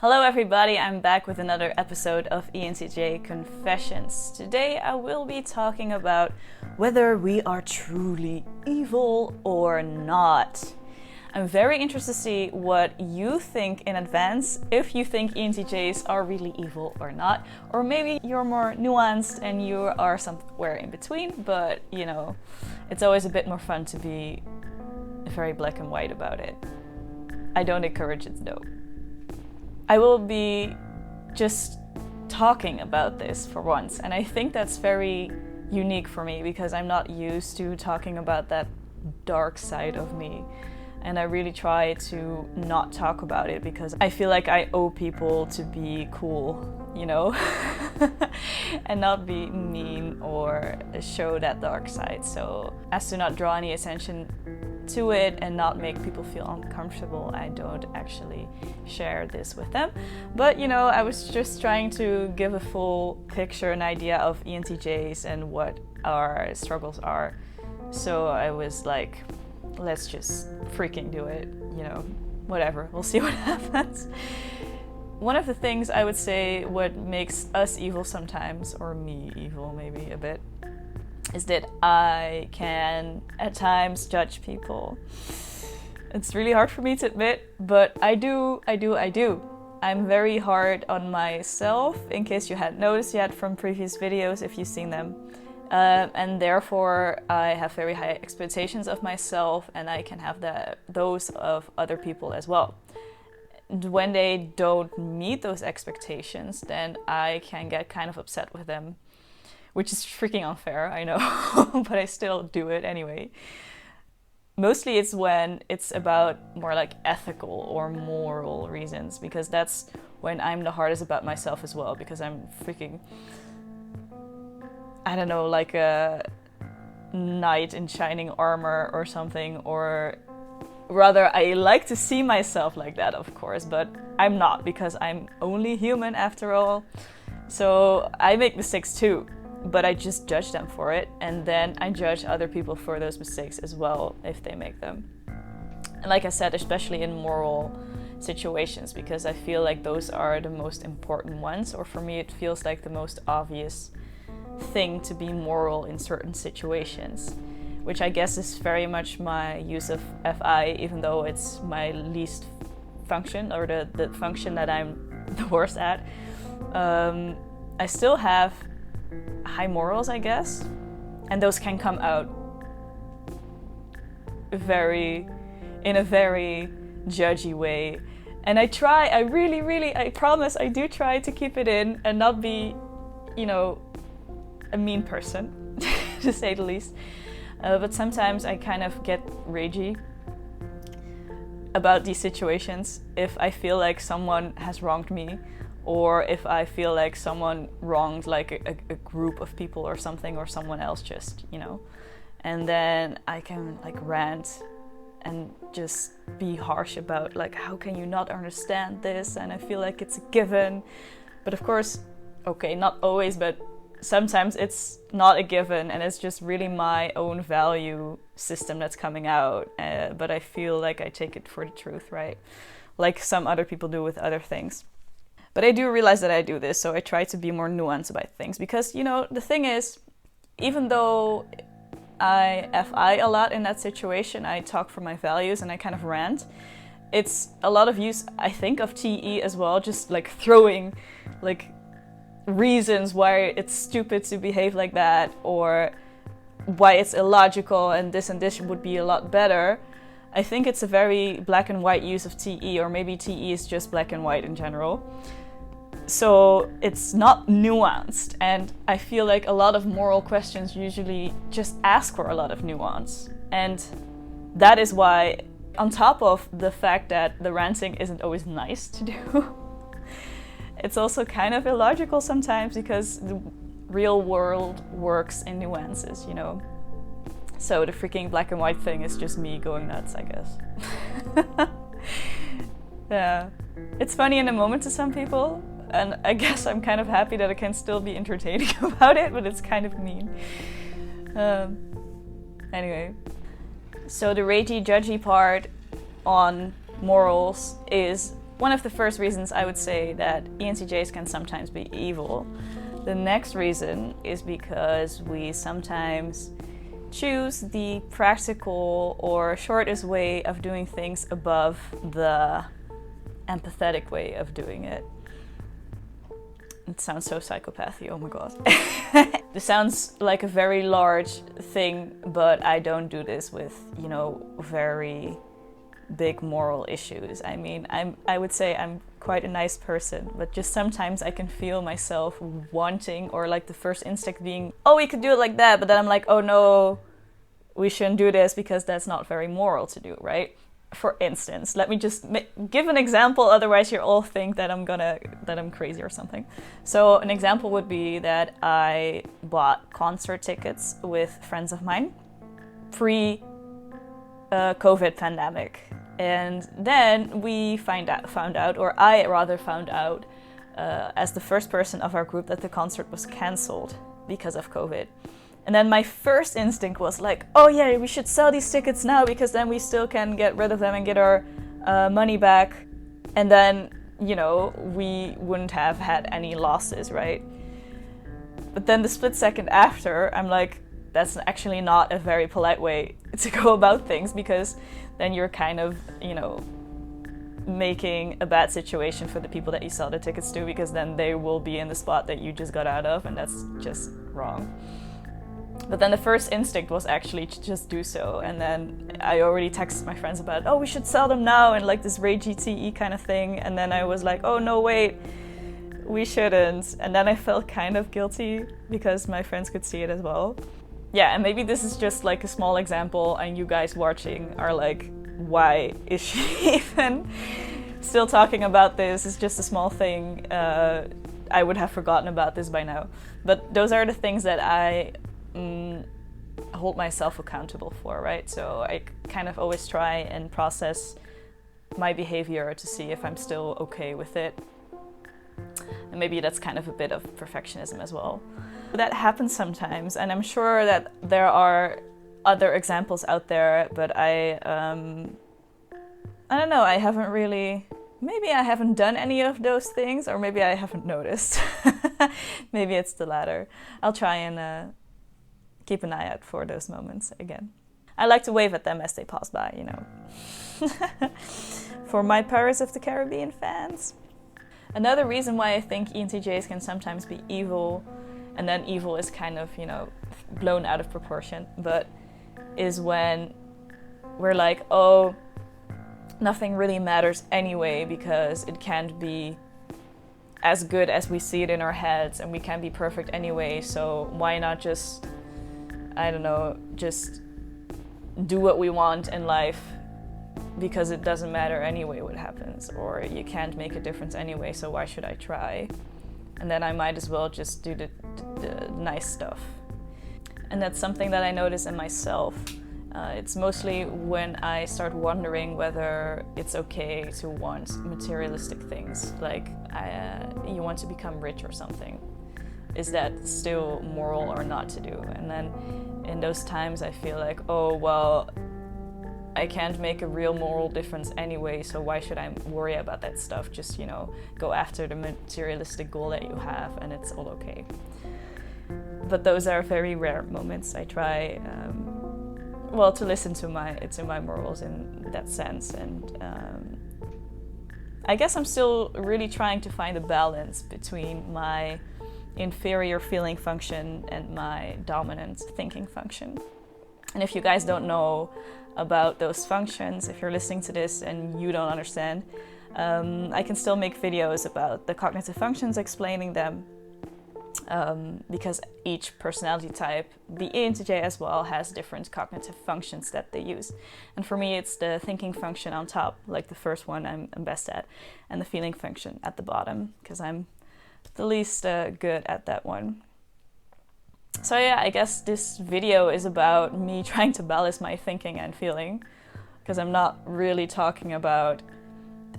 Hello everybody, I'm back with another episode of ENTJ Confessions. Today I will be talking about whether we are truly evil or not. I'm very interested to see what you think in advance, if you think ENTJs are really evil or not, or maybe you're more nuanced and you are somewhere in between, but you know, it's always a bit more fun to be very black and white about it. I don't encourage it though. I will be just talking about this for once, and I think that's very unique for me because I'm not used to talking about that dark side of me, and I really try to not talk about it because I feel like I owe people to be cool, you know, and not be mean or show that dark side, so as to not draw any attention to it and not make people feel uncomfortable, I don't actually share this with them. But you know, I was just trying to give a full picture, an idea of ENTJs and what our struggles are. So I was like, let's just freaking do it, you know, whatever, we'll see what happens. One of the things I would say what makes us evil sometimes, or me evil maybe a bit, is that I can at times judge people. It's really hard for me to admit, but I do. I'm very hard on myself, in case you hadn't noticed yet from previous videos if you've seen them. And therefore I have very high expectations of myself, and I can have those of other people as well. And when they don't meet those expectations, then I can get kind of upset with them. Which is freaking unfair, I know, but I still do it anyway. Mostly it's when it's about more like ethical or moral reasons, because that's when I'm the hardest about myself as well, because I'm freaking, I don't know, like a knight in shining armor or something, or rather I like to see myself like that, of course, but I'm not, because I'm only human after all. So I make mistakes too. But I just judge them for it, and then I judge other people for those mistakes as well if they make them. And like I said, especially in moral situations, because I feel like those are the most important ones, or for me it feels like the most obvious thing to be moral in certain situations, which I guess is very much my use of FI, even though it's my least function, or the function that I'm the worst at. I still have high morals, I guess, and those can come out in a very judgy way, and I promise I do try to keep it in and not be, you know, a mean person to say the least, but sometimes I kind of get ragey about these situations if I feel like someone has wronged me, or if I feel like someone wronged like a group of people or something, or someone else just, you know. And then I can like rant and just be harsh about like, how can you not understand this? And I feel like it's a given. But of course, okay, not always, but sometimes it's not a given, and it's just really my own value system that's coming out. But I feel like I take it for the truth, right? Like some other people do with other things. But I do realize that I do this, so I try to be more nuanced about things. Because, you know, the thing is, even though I FI a lot in that situation, I talk for my values and I kind of rant, it's a lot of use, I think, of TE as well, just like throwing like reasons why it's stupid to behave like that, or why it's illogical and this would be a lot better. I think it's a very black and white use of TE, or maybe TE is just black and white in general. So it's not nuanced, and I feel like a lot of moral questions usually just ask for a lot of nuance. And that is why, on top of the fact that the ranting isn't always nice to do, it's also kind of illogical sometimes, because the real world works in nuances, you know. So the freaking black and white thing is just me going nuts, I guess. Yeah, it's funny in the moment to some people, and I guess I'm kind of happy that I can still be entertaining about it, but it's kind of mean. Anyway, so the ragey, judgy part on morals is one of the first reasons I would say that ENTJs can sometimes be evil. The next reason is because we sometimes choose the practical or shortest way of doing things above the empathetic way of doing it. It sounds so psychopathy, oh my god. This sounds like a very large thing, but I don't do this with, you know, very big moral issues. I mean, I would say I'm quite a nice person, but just sometimes I can feel myself wanting, or like the first instinct being, oh, we could do it like that, but then I'm like, oh no, we shouldn't do this because that's not very moral to do, right? For instance, let me just give an example, otherwise you all think that I'm crazy or something. So an example would be that I bought concert tickets with friends of mine pre-COVID pandemic. And then we found out, or I rather found out, as the first person of our group, that the concert was cancelled because of COVID. And then my first instinct was like, oh yeah, we should sell these tickets now because then we still can get rid of them and get our money back. And then, you know, we wouldn't have had any losses, right? But then the split second after, I'm like, that's actually not a very polite way to go about things, because then you're kind of, you know, making a bad situation for the people that you sell the tickets to, because then they will be in the spot that you just got out of, and that's just wrong. But then the first instinct was actually to just do so, and then I already texted my friends about, oh, we should sell them now, and like this Ray GTE kind of thing, and then I was like, oh no, wait, we shouldn't. And then I felt kind of guilty because my friends could see it as well. Yeah, and maybe this is just like a small example, and you guys watching are like, why is she even still talking about this? It's just a small thing. I would have forgotten about this by now. But those are the things that I hold myself accountable for, right? So I kind of always try and process my behavior to see if I'm still okay with it. And maybe that's kind of a bit of perfectionism as well. That happens sometimes, and I'm sure that there are other examples out there, but I don't know, I haven't really, maybe I haven't done any of those things, or maybe I haven't noticed. Maybe it's the latter. I'll try and keep an eye out for those moments again. I like to wave at them as they pass by, you know. For my Pirates of the Caribbean fans. Another reason why I think ENTJs can sometimes be evil, and then evil is kind of, you know, blown out of proportion, but is when we're like, oh, nothing really matters anyway because it can't be as good as we see it in our heads, and we can't be perfect anyway, so why not just, I don't know, just do what we want in life because it doesn't matter anyway what happens, or you can't make a difference anyway, so why should I try? And then I might as well just do the nice stuff. And that's something that I notice in myself. It's mostly when I start wondering whether it's okay to want materialistic things, like you want to become rich or something. Is that still moral or not to do? And then in those times I feel like, oh, well, I can't make a real moral difference anyway, so why should I worry about that stuff? Just, you know, go after the materialistic goal that you have and it's all okay. But those are very rare moments. I try, to listen to my morals in that sense. And I guess I'm still really trying to find a balance between my inferior feeling function and my dominant thinking function. And if you guys don't know about those functions, if you're listening to this and you don't understand, I can still make videos about the cognitive functions, explaining them, because each personality type, the ENTJ as well, has different cognitive functions that they use. And for me, it's the thinking function on top, like the first one I'm best at, and the feeling function at the bottom, because I'm the least good at that one. So yeah, I guess this video is about me trying to balance my thinking and feeling, because I'm not really talking about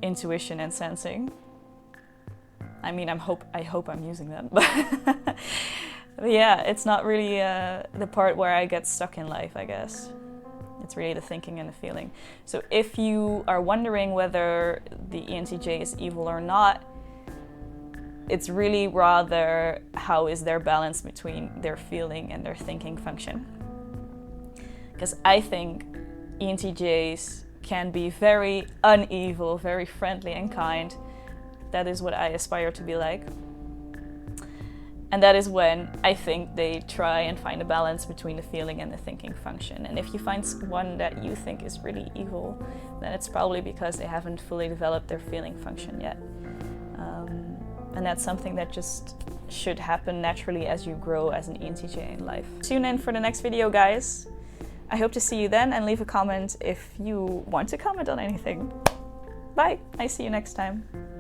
intuition and sensing. I mean, I hope I'm using them, but yeah, it's not really the part where I get stuck in life, I guess. It's really the thinking and the feeling. So if you are wondering whether the ENTJ is evil or not, it's really rather how is their balance between their feeling and their thinking function. Because I think ENTJs can be very unevil, very friendly and kind. That is what I aspire to be like. And that is when I think they try and find a balance between the feeling and the thinking function. And if you find one that you think is really evil, then it's probably because they haven't fully developed their feeling function yet. And that's something that just should happen naturally as you grow as an ENTJ in life. Tune in for the next video, guys. I hope to see you then, and leave a comment if you want to comment on anything. Bye! I see you next time.